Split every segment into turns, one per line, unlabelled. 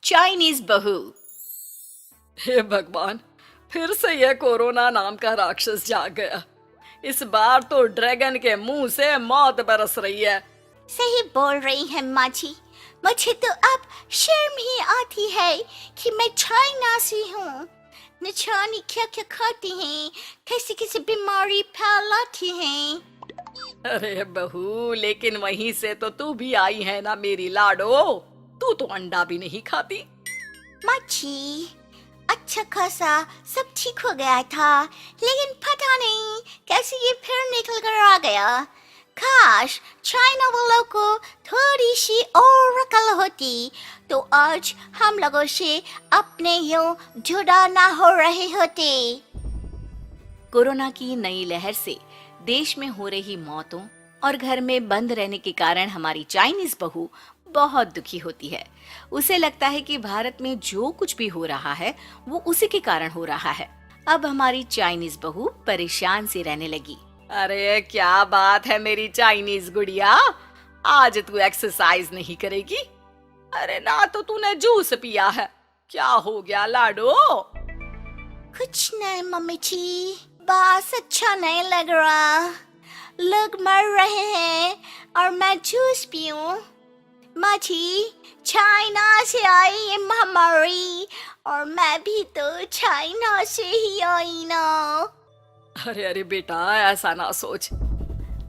Chinese बहू।
हे भगवान, फिर से यह कोरोना नाम का राक्षस जाग गया। इस बार तो ड्रैगन के मुंह से मौत बरस रही है।
सही बोल रही है माँ जी। मुझे तो अब शर्म ही आती है कि मैं चाइना से हूँ। न जाने क्या क्या खाती हैं, कैसी कैसी बीमारी फैलाती हैं।
अरे बहू, लेकिन वहीं से तो तू भी आई है ना मेरी लाडो। तू तो अंडा भी नहीं खाती।
माँ जी, अच्छा खासा सब ठीक हो गया था, लेकिन पता नहीं कैसे ये फिर निकल कर आ गया। काश चाइना वालों को थोड़ी सी और अकल होती तो आज हम लोगों से अपने यूं जुदा ना हो रहे होते। कोरोना की नई लहर से देश में हो रही मौतों और घर में बंद रहने के कारण हमारी चाइनीज बहू बहुत दुखी होती है। उसे लगता है कि भारत में जो कुछ भी हो रहा है वो उसी के कारण हो रहा है। अब हमारी चाइनीज बहू परेशान सी रहने लगी।
अरे क्या बात है मेरी चाइनीज गुड़िया, आज तू एक्सरसाइज नहीं करेगी? अरे ना तो तूने जूस पिया है। क्या हो गया लाडो?
कुछ नहीं मम्मी जी, बस अच्छा नहीं लग रहा। लोग मर रहे हैं और मैं जूस पीऊं। माँ जी, चाइना से आई ये महामारी और मैं भी तो चाइना से ही आई ना।
अरे अरे बेटा, ऐसा ना सोच।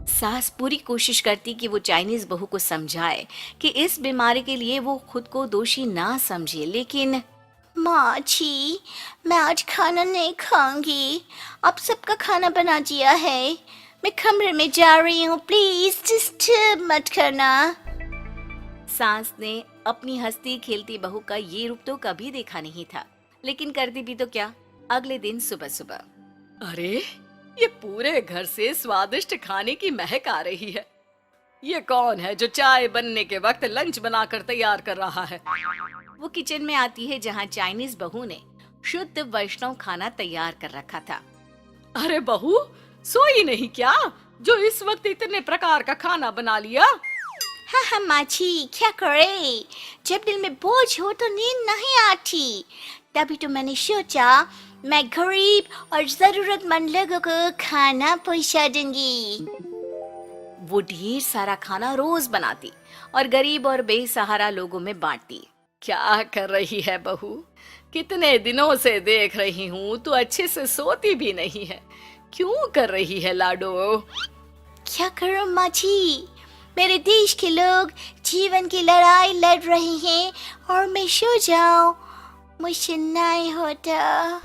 सास पूरी कोशिश करती कि वो चाइनीज बहू को समझाए कि इस बीमारी के लिए वो खुद को दोषी ना समझे, लेकिन माँ जी, मैं आज खाना नहीं खाऊंगी। अब सबका खाना बना दिया है। मैं कमरे में जा रही हूँ, प्लीज डिस्टर्ब मत करना। सास ने अपनी हंसती खेलती बहू का ये रूप तो कभी देखा नहीं था, लेकिन करती भी तो क्या। अगले दिन सुबह सुबह,
अरे ये पूरे घर से स्वादिष्ट खाने की महक आ रही है। ये कौन है जो चाय बनने के वक्त लंच बनाकर तैयार कर रहा है?
वो किचन में आती है जहाँ चाइनीज बहू ने शुद्ध वैष्णव खाना तैयार कर रखा था।
अरे बहू, सोई नहीं क्या जो इस वक्त इतने प्रकार का खाना बना लिया?
हाँ हाँ माँ जी, क्या करे, जब दिल में बोझ हो तो नींद नहीं आती। तभी तो मैंने सोचा मैं गरीब और जरूरतमंद लोगों को खाना पहुंचा दूंगी। वो ढेर सारा खाना रोज बनाती और गरीब और बेसहारा लोगों में बांटती।
क्या कर रही है बहू? कितने दिनों से देख रही हूँ तू अच्छे से सोती भी नहीं है। क्यों कर रही है लाडो?
क्या करूं माँ जी, मेरे देश के लोग जीवन की लड़ाई लड़ रहे हैं और मैं सो जाऊं, मुझसे नहीं होता।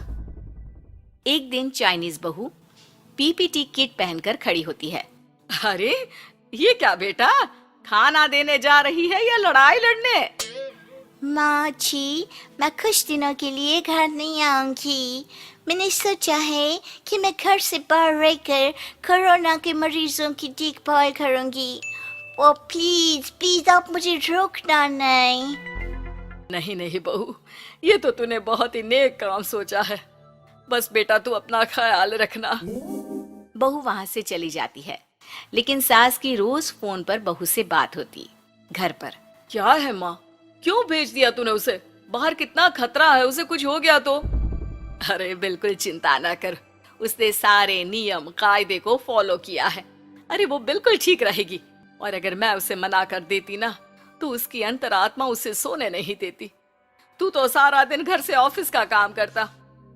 एक दिन चाइनीज बहू पीपीटी किट पहनकर खड़ी होती है।
अरे ये क्या बेटा, खाना देने जा रही है या लड़ाई लड़ने?
माँ जी, मैं कुछ दिनों के लिए घर नहीं आऊंगी। मैंने सोचा है कि मैं घर से बाहर रहकर कोरोना के मरीजों की देखभाल करूंगी। ओ प्लीज प्लीज आप मुझे रोकना नहीं।
नहीं नहीं बहू, ये तो तूने बहुत ही नेक काम सोचा है। बस बेटा तू अपना ख्याल रखना।
बहू वहां से चली जाती है, लेकिन सास की रोज फोन पर बहू से बात होती। घर पर
क्या है माँ, क्यों भेज दिया तूने उसे? बाहर कितना खतरा है, उसे कुछ हो गया तो? अरे बिल्कुल चिंता ना कर, उसने सारे नियम कायदे को फॉलो किया है। अरे वो बिल्कुल ठीक रहेगी। और अगर मैं उसे मना कर देती ना तो उसकी अंतरात्मा उसे सोने नहीं देती। तू तो सारा दिन घर से ऑफिस का काम करता,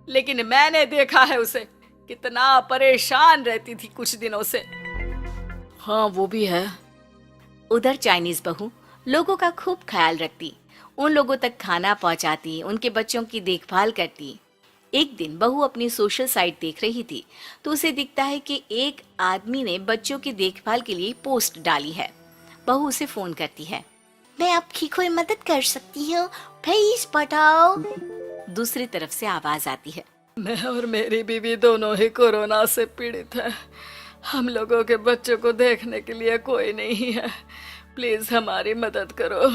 लेकिन मैंने देखा है उसे कितना परेशान रहती थी कुछ दिनों से। हाँ वो भी है।
उधर चाइनीज बहू लोगों का खूब ख्याल रखती, उन लोगों तक खाना पहुंचाती, उनके बच्चों की देखभाल करती। एक दिन बहू अपनी सोशल साइट देख रही थी तो उसे दिखता है कि एक आदमी ने बच्चों की देखभाल के लिए पोस्ट डाली है। बहू उसे फोन करती है। मैं आपकी कोई मदद कर सकती हूँ, प्लीज बताओ। दूसरी तरफ से आवाज आती है।
मैं और मेरी बीवी दोनों ही कोरोना से पीड़ित हैं। हम लोगों के बच्चों को देखने के लिए कोई नहीं है। प्लीज हमारी मदद करो।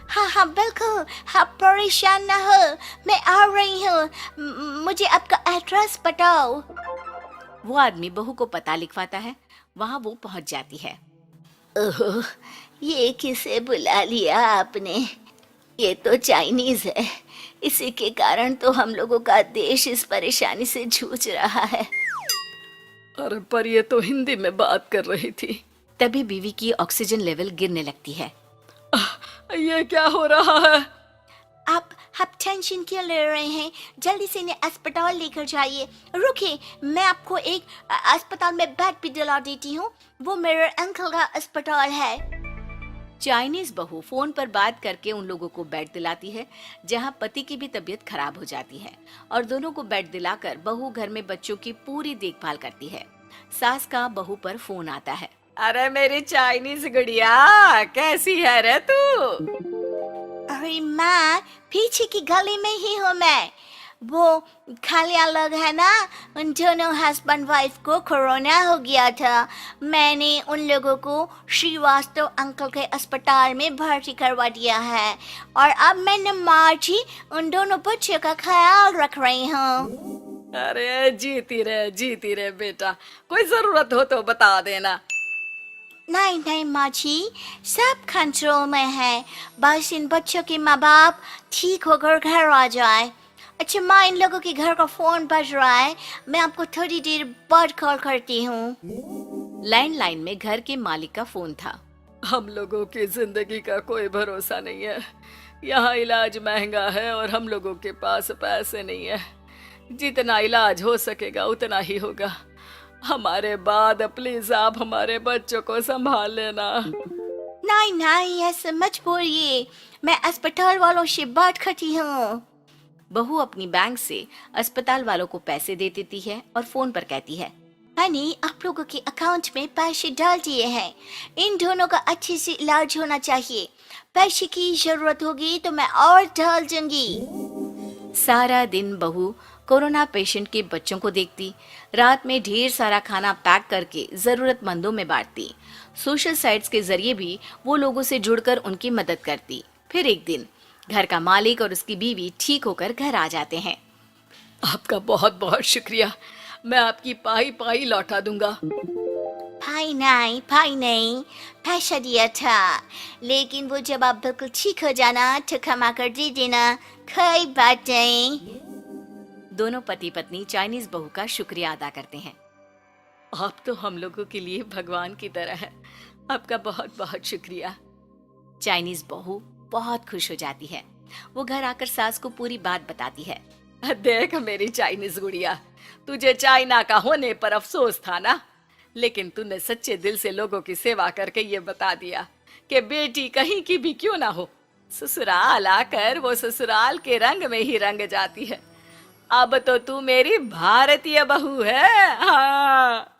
हाँ हाँ बिल्कुल, आप परेशान ना हो, मैं आ रही हूँ। मुझे आपका एड्रेस बताओ। वो आदमी बहू को पता लिखवाता है। वहाँ वो पहुँच जाती है। ओह, ये किसे बुला लिया आपने? ये तो चाइनीज है, इसी के कारण तो हम लोगों का देश इस परेशानी से जूझ रहा है।
अरे पर ये तो हिंदी में बात कर रही थी।
तभी बीवी की ऑक्सीजन लेवल गिरने लगती है।
ये क्या हो रहा है?
आप टेंशन क्यों ले रहे हैं? जल्दी से इन्हें अस्पताल लेकर जाइए। रुकिए, मैं आपको एक अस्पताल में बेड भी दिला देती हूँ। वो मेरे अंकल का अस्पताल है। चाइनीज बहू फोन पर बात करके उन लोगों को बेड दिलाती है, जहां पति की भी तबीयत खराब हो जाती है और दोनों को बेड दिलाकर बहू घर में बच्चों की पूरी देखभाल करती है। सास का बहू पर फोन आता है।
अरे मेरी चाइनीज गुड़िया, कैसी है रे तू?
अरे माँ, पीछे की गली में ही हूँ मैं। वो खालिया लोग है ना, उन दोनों हस्बैंड वाइफ को कोरोना हो गया था। मैंने उन लोगों को श्रीवास्तव अंकल के अस्पताल में भर्ती करवा दिया है और अब मैं नमाज ही उन दोनों बच्चों का ख्याल रख रही हूँ।
अरे जीती रहे बेटा, कोई जरूरत हो तो बता देना।
नहीं नहीं माँ जी, सब कंट्रोल में है। बस इन बच्चों के माँ बाप ठीक होकर घर आ जाए। अच्छा माँ, इन लोगों के घर का फोन बज रहा है, मैं आपको थोड़ी देर बाद कॉल करती हूँ। लैंडलाइन में घर के मालिक का फोन था।
हम लोगों की जिंदगी का कोई भरोसा नहीं है। यहाँ इलाज महंगा है और हम लोगों के पास पैसे नहीं है। जितना इलाज हो सकेगा उतना ही होगा। हमारे बाद प्लीज आप हमारे बच्चों को संभाल लेना।
नहीं नहीं, ऐसे मत बोलिए, मैं अस्पताल वालों से बात करती हूँ। बहू अपनी बैंक से अस्पताल वालों को पैसे दे देती है और फोन पर कहती है, मैंने आप लोगों के अकाउंट में पैसे डाल दिए हैं। इन दोनों का अच्छे से इलाज होना चाहिए। पैसे की जरूरत होगी तो मैं और डाल दूंगी। सारा दिन बहू कोरोना पेशेंट के बच्चों को देखती, रात में ढेर सारा खाना पैक करके जरूरतमंदों में बांटती। सोशल साइट्स के जरिए भी वो लोगों से जुड़कर उनकी मदद करती। फिर एक दिन घर का मालिक और उसकी बीवी ठीक होकर घर आ जाते हैं।
आपका बहुत बहुत शुक्रिया, मैं आपकी पाई पाई लौटा दूंगा।
भाई नहीं, पैसा दिया था, लेकिन वो जब आप बिल्कुल ठीक हो जाना तो क्षमा कर दे देना, कोई बात नहीं। दोनों पति पत्नी चाइनीज बहू का शुक्रिया अदा करते हैं।
आप तो हम लोगों के लिए भगवान की तरह हैं। आपका बहुत बहुत शुक्रिया।
चाइनीज बहू बहुत खुश हो जाती है। वो घर आकर सास को पूरी बात बताती है।
देख मेरी चाइनीज गुड़िया, तुझे चाइना का होने पर अफसोस था ना, लेकिन तूने सच्चे दिल से लोगों की सेवा करके ये बता दिया कि बेटी कहीं की भी क्यों ना हो, ससुराल आकर वो ससुराल के रंग में ही रंग जाती है। अब तो तू मेरी भारतीय बहू है। हाँ।